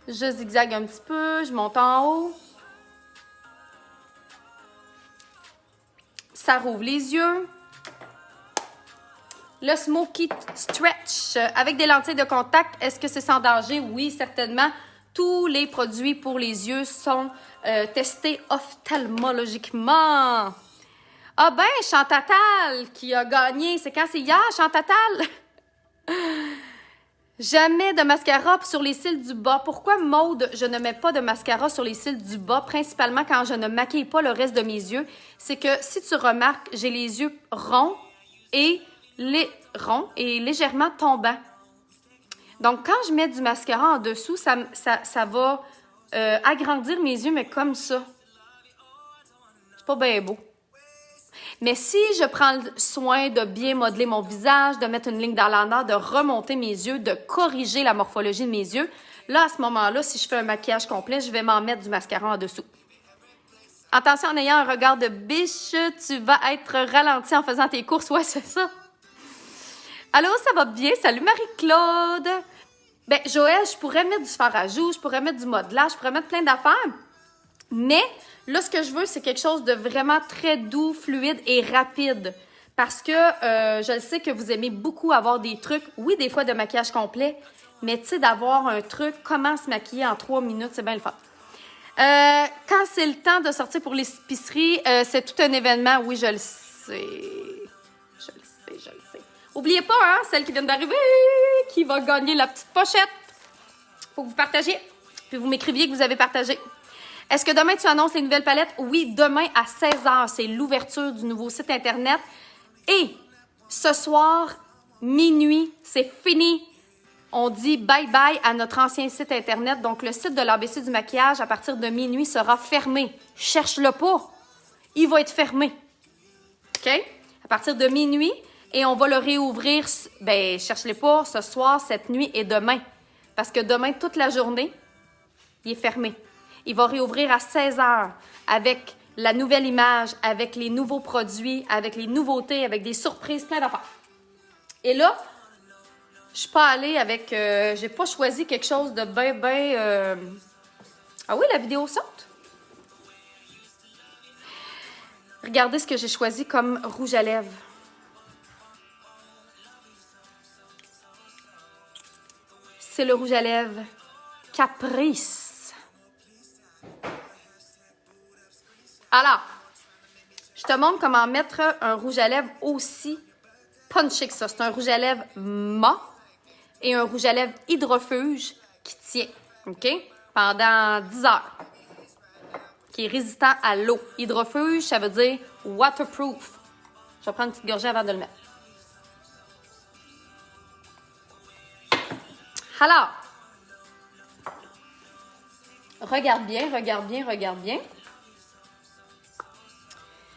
Je zigzague un petit peu. Je monte en haut. Ça rouvre les yeux. Le Smoky Stretch avec des lentilles de contact, est-ce que c'est sans danger? Oui, certainement. Tous les produits pour les yeux sont testés ophtalmologiquement. Ah ben, Chantatal qui a gagné. C'est quand? C'est hier, Chantatal? Jamais de mascara sur les cils du bas. Pourquoi, Maude, je ne mets pas de mascara sur les cils du bas, principalement quand je ne maquille pas le reste de mes yeux? C'est que, si tu remarques, j'ai les yeux ronds et légèrement tombants. Donc, quand je mets du mascara en dessous, ça va agrandir mes yeux, mais comme ça. C'est pas bien beau. Mais si je prends le soin de bien modeler mon visage, de mettre une ligne d'eyeliner, de remonter mes yeux, de corriger la morphologie de mes yeux, là, à ce moment-là, si je fais un maquillage complet, je vais m'en mettre du mascara en dessous. Attention, en ayant un regard de biche, tu vas être ralenti en faisant tes courses. Ouais, c'est ça. Allô, ça va bien? Salut Marie-Claude! Ben, Joël, je pourrais mettre du fard à joues, je pourrais mettre du modelage, je pourrais mettre plein d'affaires. Mais là, ce que je veux, c'est quelque chose de vraiment très doux, fluide et rapide. Parce que je sais que vous aimez beaucoup avoir des trucs, oui, des fois de maquillage complet, mais tu sais, d'avoir un truc, comment se maquiller en 3 minutes, c'est bien le fun. Quand c'est le temps de sortir pour l'épicerie, c'est tout un événement. Oui, je le sais. Je le sais. Oubliez pas, hein, celle qui vient d'arriver, qui va gagner la petite pochette. Faut que vous partagiez. Puis vous m'écriviez que vous avez partagé. Est-ce que demain, tu annonces les nouvelles palettes? Oui, demain à 16h, c'est l'ouverture du nouveau site Internet. Et ce soir, minuit, c'est fini. On dit bye-bye à notre ancien site Internet. Donc, le site de l'ABC du maquillage, à partir de minuit, sera fermé. Cherche-le pas. Il va être fermé. OK? À partir de minuit. Et on va le réouvrir, ben, cherche-le pas, ce soir, cette nuit et demain. Parce que demain, toute la journée, il est fermé. Il va réouvrir à 16 h avec la nouvelle image, avec les nouveaux produits, avec les nouveautés, avec des surprises, plein d'affaires. Et là, je suis pas allée avec... j'ai pas choisi quelque chose de ben... Ah oui, la vidéo saute? Regardez ce que j'ai choisi comme rouge à lèvres. C'est le rouge à lèvres Caprice. Alors, je te montre comment mettre un rouge à lèvres aussi punché que ça. C'est un rouge à lèvres mat et un rouge à lèvres hydrofuge qui tient, OK? Pendant 10 heures. Qui est résistant à l'eau. Hydrofuge, ça veut dire waterproof. Je vais prendre une petite gorgée avant de le mettre. Alors, regarde bien, regarde bien, regarde bien.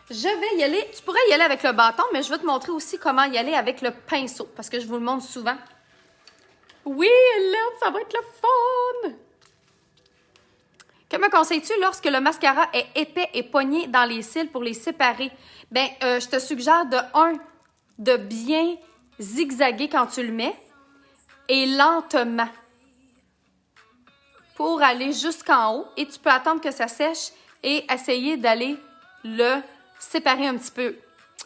Je vais y aller, tu pourrais y aller avec le bâton, mais je vais te montrer aussi comment y aller avec le pinceau, parce que je vous le montre souvent. Oui, Hélène, ça va être le fun! Que me conseilles-tu lorsque le mascara est épais et pogné dans les cils pour les séparer? Bien, je te suggère de bien zigzaguer quand tu le mets et lentement pour aller jusqu'en haut. Et tu peux attendre que ça sèche et essayer d'aller le séparer un petit peu.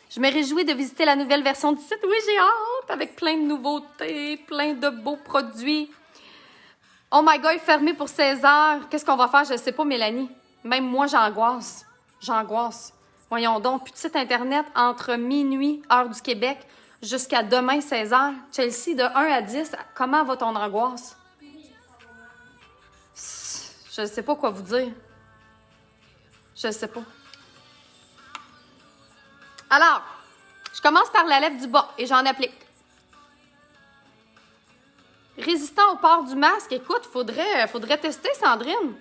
Je me réjouis de visiter la nouvelle version du site. Oui, j'ai hâte, avec plein de nouveautés, plein de beaux produits. Oh my God, fermé pour 16 heures. Qu'est-ce qu'on va faire? Je ne sais pas, Mélanie. Même moi, j'angoisse. J'angoisse. Voyons donc, plus de site Internet entre minuit, heure du Québec, jusqu'à demain, 16 heures. Chelsea, de 1 à 10, comment va ton angoisse? Je ne sais pas quoi vous dire. Je ne sais pas. Alors, je commence par la lèvre du bas et j'en applique. Résistant au port du masque, écoute, faudrait tester, Sandrine.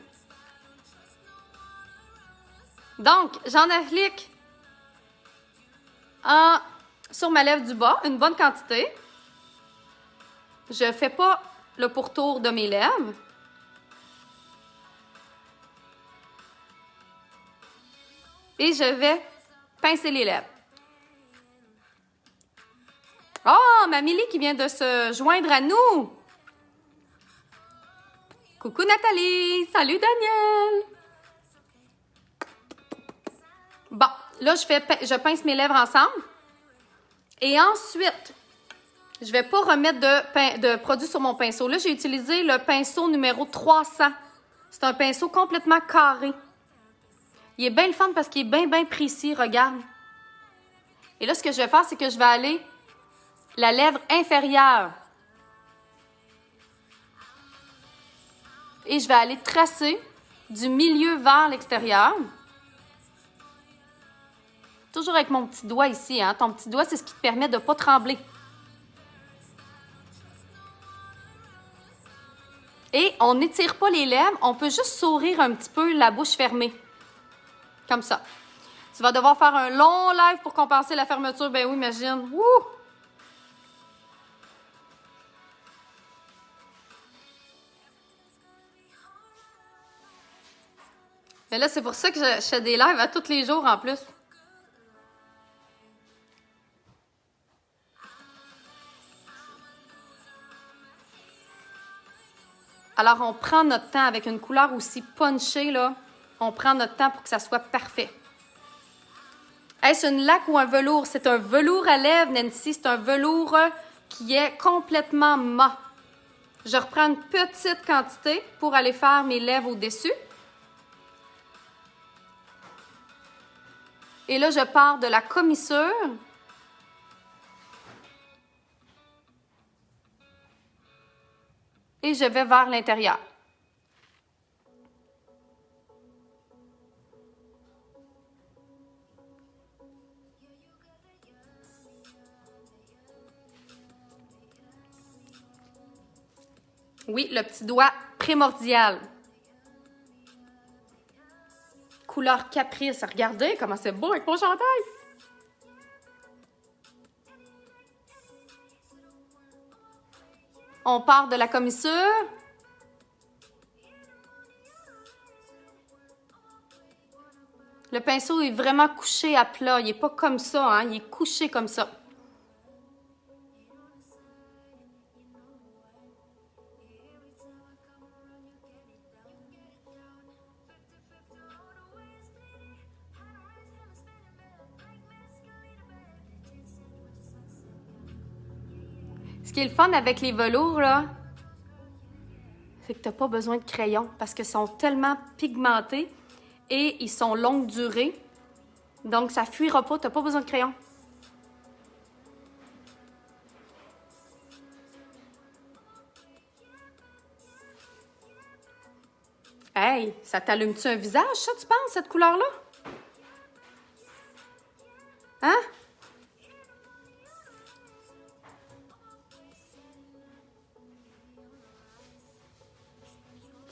Donc, j'en applique sur ma lèvre du bas, une bonne quantité. Je ne fais pas le pourtour de mes lèvres. Et je vais pincer les lèvres. Oh, ma Milly qui vient de se joindre à nous. Coucou Nathalie, salut Daniel. Bon, là, je pince mes lèvres ensemble. Et ensuite, je ne vais pas remettre de produit sur mon pinceau. Là, j'ai utilisé le pinceau numéro 300. C'est un pinceau complètement carré. Il est bien le fun parce qu'il est bien, bien précis, regarde. Et là, ce que je vais faire, c'est que je vais aller la lèvre inférieure. Et je vais aller tracer du milieu vers l'extérieur. Toujours avec mon petit doigt ici, hein. Ton petit doigt, c'est ce qui te permet de ne pas trembler. Et on n'étire pas les lèvres, on peut juste sourire un petit peu, la bouche fermée. Comme ça. Tu vas devoir faire un long live pour compenser la fermeture. Ben oui, imagine. Wouh! Mais là, c'est pour ça que je fais des lives à tous les jours en plus. Alors, on prend notre temps avec une couleur aussi punchée, là. On prend notre temps pour que ça soit parfait. Est-ce une laque ou un velours? C'est un velours à lèvres, Nancy. C'est un velours qui est complètement mat. Je reprends une petite quantité pour aller faire mes lèvres au-dessus. Et là, je pars de la commissure. Et je vais vers l'intérieur. Oui, le petit doigt primordial. Couleur Caprice. Regardez comment c'est beau avec mon chandail. On part de la commissure. Le pinceau est vraiment couché à plat. Il n'est pas comme ça, hein? Il est couché comme ça. Ce qui est le fun avec les velours, là, c'est que tu n'as pas besoin de crayon parce qu'ils sont tellement pigmentés et ils sont longue durée. Donc, ça ne fuira pas. Tu n'as pas besoin de crayon. Hey, ça t'allume-tu un visage, ça, tu penses, cette couleur-là? Hein?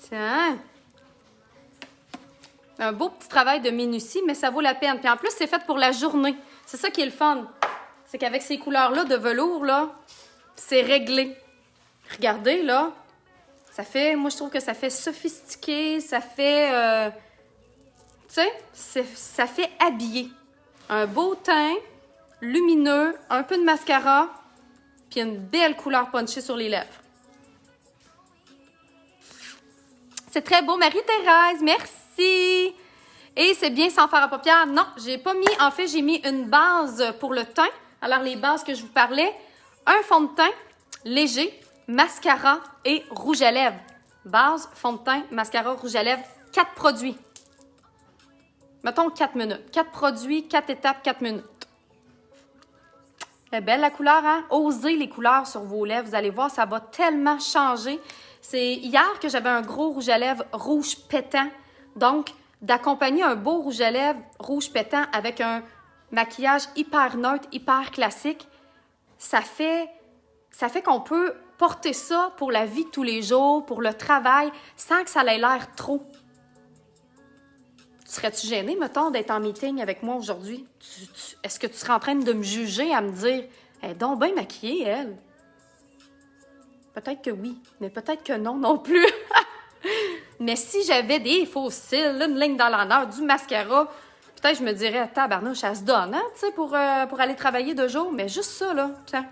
Tiens. Un beau petit travail de minutie, mais ça vaut la peine. Puis en plus, c'est fait pour la journée. C'est ça qui est le fun. C'est qu'avec ces couleurs-là de velours, là, c'est réglé. Regardez, là. Ça fait, moi, je trouve que ça fait sophistiqué, ça fait, tu sais, ça fait habillé. Un beau teint, lumineux, un peu de mascara, puis une belle couleur punchée sur les lèvres. C'est très beau, Marie-Thérèse, merci! Et c'est bien sans fard à paupières. Non, j'ai pas mis, en fait, j'ai mis une base pour le teint. Alors, les bases que je vous parlais, un fond de teint léger, mascara et rouge à lèvres. Base, fond de teint, mascara, rouge à lèvres, 4 produits. Mettons 4 minutes. 4 produits, 4 étapes, 4 minutes. C'est belle la couleur, hein? Osez les couleurs sur vos lèvres. Vous allez voir, ça va tellement changer. C'est hier que j'avais un gros rouge à lèvres rouge pétant. Donc, d'accompagner un beau rouge à lèvres rouge pétant avec un maquillage hyper neutre, hyper classique, ça fait qu'on peut porter ça pour la vie de tous les jours, pour le travail, sans que ça ait l'air trop. Serais-tu gênée, mettons, d'être en meeting avec moi aujourd'hui? Est-ce que tu serais en train de me juger, à me dire « Elle est donc bien maquillée, elle? » Peut-être que oui, mais peut-être que non non plus. Mais si j'avais des faux cils, une ligne dans l'honneur, du mascara, peut-être je me dirais « Tabarnouche, ça se donne, hein, tu sais, pour aller travailler 2 jours. » Mais juste ça, là, tiens.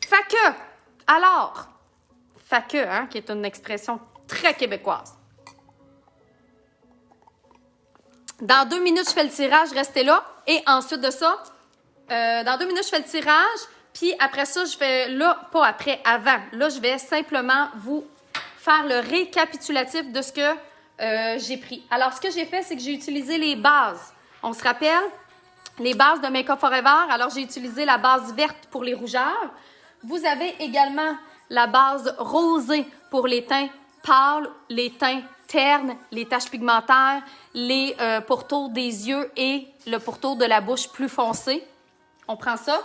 Fait que, alors, fait que, hein, qui est une expression très québécoise. Dans 2 minutes, je fais le tirage, restez là. Et ensuite de ça, dans 2 minutes, je fais le tirage. Puis après ça, je fais, là, pas après, avant. Là, je vais simplement vous faire le récapitulatif de ce que j'ai pris. Alors, ce que j'ai fait, c'est que j'ai utilisé les bases. On se rappelle, les bases de Make Up For Ever. Alors, j'ai utilisé la base verte pour les rougeurs. Vous avez également la base rosée pour les teints pâles, les teints ternes, les taches pigmentaires, les pourtours des yeux et le pourtour de la bouche plus foncé. On prend ça.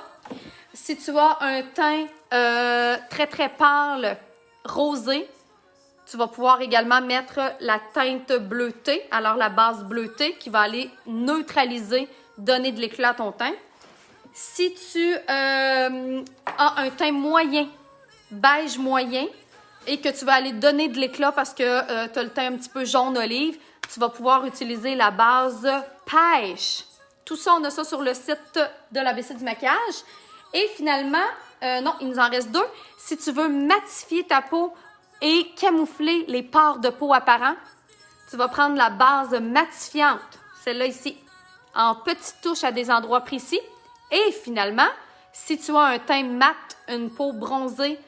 Si tu as un teint très, très pâle, rosé, tu vas pouvoir également mettre la teinte bleutée, alors la base bleutée qui va aller neutraliser, donner de l'éclat à ton teint. Si tu as un teint moyen, beige moyen, et que tu vas aller donner de l'éclat parce que tu as le teint un petit peu jaune olive, tu vas pouvoir utiliser la base pêche. Tout ça, on a ça sur le site de l'ABC du maquillage. Et finalement, non, il nous en reste 2. Si tu veux matifier ta peau et camoufler les pores de peau apparents, tu vas prendre la base matifiante, celle-là ici, en petites touches à des endroits précis. Et finalement, si tu as un teint mat, une peau bronzée,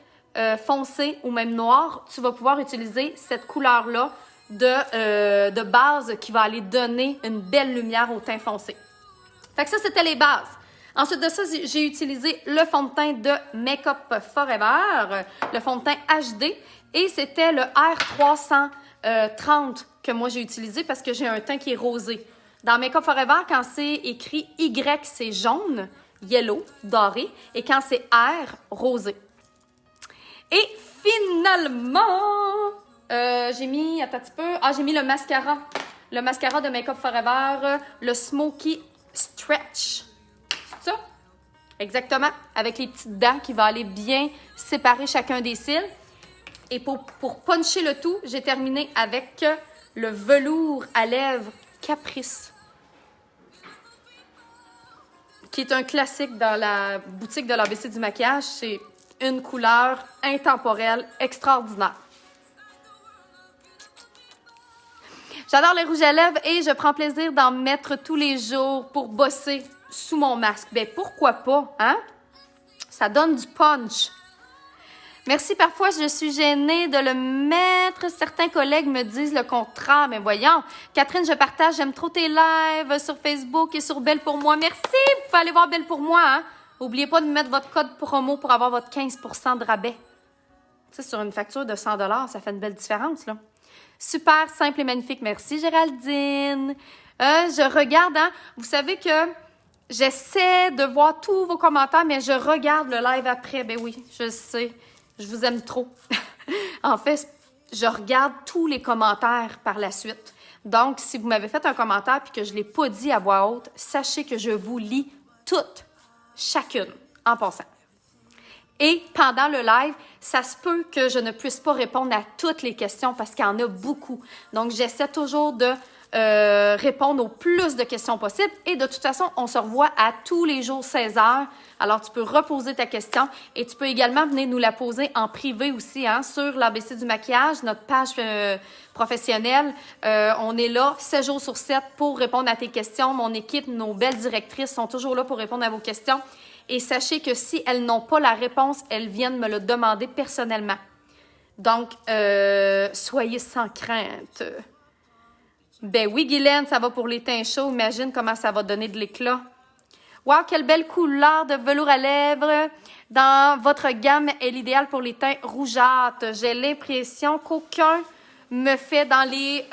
foncée ou même noire, tu vas pouvoir utiliser cette couleur-là de base qui va aller donner une belle lumière au teint foncé. Fait que ça, c'était les bases. Ensuite de ça, j'ai utilisé le fond de teint de Make Up Forever, le fond de teint HD, et c'était le R330 que moi j'ai utilisé parce que j'ai un teint qui est rosé. Dans Make Up Forever, quand c'est écrit Y, c'est jaune, yellow, doré, et quand c'est R, rosé. finalement, j'ai mis, attends un petit peu, j'ai mis le mascara. Le mascara de Make Up Forever, le Smoky Stretch. C'est ça? Exactement, avec les petites dents qui vont aller bien séparer chacun des cils. Et pour puncher le tout, j'ai terminé avec le velours à lèvres Caprice, qui est un classique dans la boutique de l'ABC du maquillage. C'est une couleur intemporelle, extraordinaire. J'adore les rouges à lèvres et je prends plaisir d'en mettre tous les jours pour bosser sous mon masque. Ben pourquoi pas, hein? Ça donne du punch. Merci, parfois je suis gênée de le mettre. Certains collègues me disent le contraire. Mais voyons, Catherine, je partage, j'aime trop tes lives sur Facebook et sur Belle pour moi. Merci, vous pouvez aller voir Belle pour moi, hein? N'oubliez pas de mettre votre code promo pour avoir votre 15% de rabais. Tu sais, sur une facture de 100 $, ça fait une belle différence, là. Super simple et magnifique. Merci, Géraldine. Je regarde, hein. Vous savez que j'essaie de voir tous vos commentaires, mais je regarde le live après. Ben oui, je sais. Je vous aime trop. En fait, je regarde tous les commentaires par la suite. Donc, si vous m'avez fait un commentaire et que je ne l'ai pas dit à voix haute, sachez que je vous lis toutes, chacune, en passant. Et pendant le live, ça se peut que je ne puisse pas répondre à toutes les questions parce qu'il y en a beaucoup. Donc, j'essaie toujours de répondre au plus de questions possibles. Et de toute façon, on se revoit à tous les jours 16h. Alors, tu peux reposer ta question et tu peux également venir nous la poser en privé aussi, hein, sur l'ABC du maquillage, notre page professionnelle. On est là 7 jours sur 7 pour répondre à tes questions. Mon équipe, nos belles directrices sont toujours là pour répondre à vos questions. Et sachez que si elles n'ont pas la réponse, elles viennent me le demander personnellement. Donc, soyez sans crainte. Ben oui, Guylaine, ça va pour les teints chauds. Imagine comment ça va donner de l'éclat. Wow, quelle belle couleur de velours à lèvres. Dans votre gamme est l'idéal pour les teints rougeâtres. J'ai l'impression qu'aucun me fait dans les...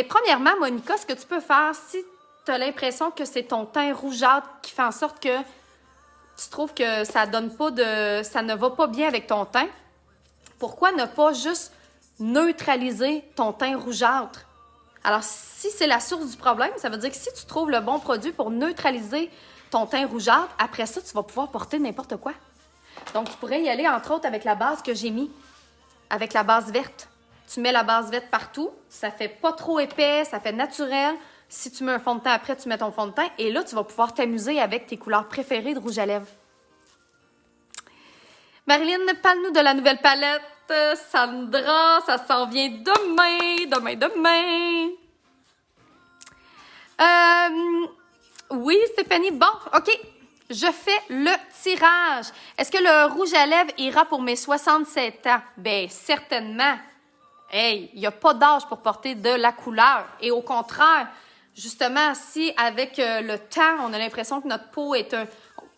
premièrement, Monica, ce que tu peux faire, si tu as l'impression que c'est ton teint rougeâtre qui fait en sorte que tu trouves que ça donne pas de... ça ne va pas bien avec ton teint, pourquoi ne pas juste neutraliser ton teint rougeâtre? Alors, si c'est la source du problème, ça veut dire que si tu trouves le bon produit pour neutraliser ton teint rougeâtre, après ça, tu vas pouvoir porter n'importe quoi. Donc, tu pourrais y aller, entre autres, avec la base que j'ai mis, avec la base verte. Tu mets la base verte partout, ça fait pas trop épais, ça fait naturel. Si tu mets un fond de teint après, tu mets ton fond de teint. Et là, tu vas pouvoir t'amuser avec tes couleurs préférées de rouge à lèvres. Marilyn, parle-nous de la nouvelle palette. Sandra, ça s'en vient demain. Oui, Stéphanie. Bon, OK. Je fais le tirage. Est-ce que le rouge à lèvres ira pour mes 67 ans? Bien, certainement. Hey, il n'y a pas d'âge pour porter de la couleur. Et au contraire, justement, si avec le temps, on a l'impression que notre peau est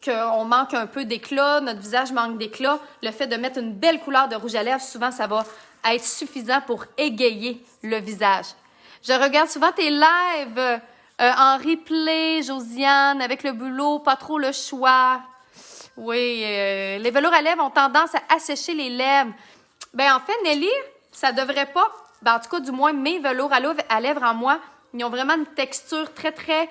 qu'on manque un peu d'éclat, notre visage manque d'éclat, le fait de mettre une belle couleur de rouge à lèvres, souvent, ça va être suffisant pour égayer le visage. Je regarde souvent tes lives en replay, Josiane, avec le boulot, pas trop le choix. Oui, les velours à lèvres ont tendance à assécher les lèvres. Bien, en fait, Nelly, ça devrait pas, en tout cas, du moins, mes velours à lèvres en moi, ils ont vraiment une texture très, très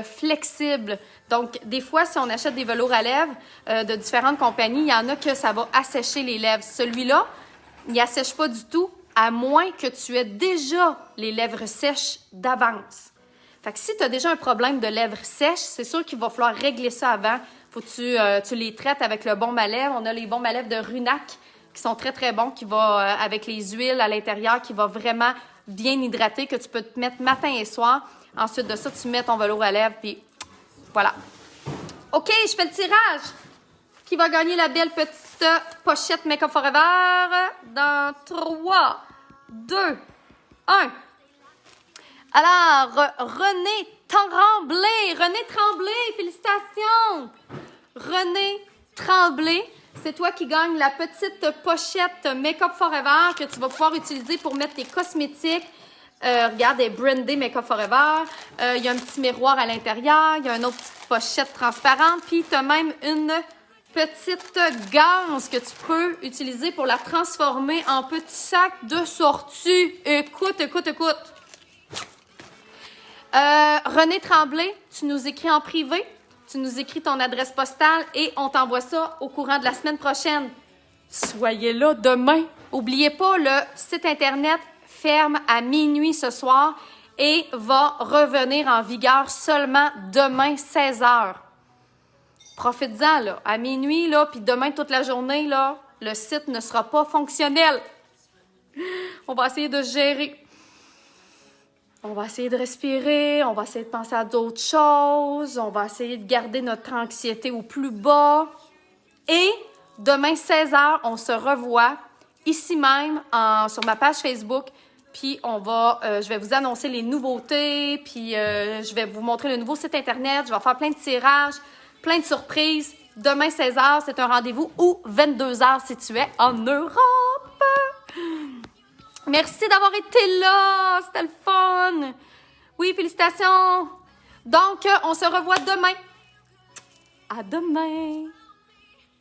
flexible. Donc, des fois, si on achète des velours à lèvres de différentes compagnies, il y en a que ça va assécher les lèvres. Celui-là, il n'assèche pas du tout, à moins que tu aies déjà les lèvres sèches d'avance. Fait que si tu as déjà un problème de lèvres sèches, c'est sûr qu'il va falloir régler ça avant. Faut que tu les traites avec le baume à lèvres. On a les baumes à lèvres de Runac qui sont très, très bons, qui va avec les huiles à l'intérieur, qui va vraiment bien hydrater, que tu peux te mettre matin et soir. Ensuite de ça, tu mets ton velours à lèvres, puis voilà. OK, je fais le tirage. Qui va gagner la belle petite pochette Make Up Forever dans 3, 2, 1. Alors, René Tremblay, félicitations! René Tremblay, c'est toi qui gagnes la petite pochette Make Up Forever que tu vas pouvoir utiliser pour mettre tes cosmétiques. Regarde, elle est brandée Make Up Forever. Il y a un petit miroir à l'intérieur. Il y a une autre petite pochette transparente. Puis, tu as même une petite ganse que tu peux utiliser pour la transformer en petit sac de sortie. Écoute. René Tremblay, tu nous écris en privé, tu nous écris ton adresse postale et on t'envoie ça au courant de la semaine prochaine. Soyez là demain. N'oubliez pas, le site Internet ferme à minuit ce soir et va revenir en vigueur seulement demain 16h. Profites-en, là, à minuit, là, puis demain toute la journée, là, le site ne sera pas fonctionnel. On va essayer de gérer. On va essayer de respirer, on va essayer de penser à d'autres choses, on va essayer de garder notre anxiété au plus bas. Et demain, 16h, on se revoit ici même sur ma page Facebook. Puis je vais vous annoncer les nouveautés, puis je vais vous montrer le nouveau site Internet. Je vais faire plein de tirages, plein de surprises. Demain, 16h, c'est un rendez-vous ou 22h si tu es en Europe. Merci d'avoir été là. C'était le fun. Oui, félicitations. Donc, on se revoit demain. À demain.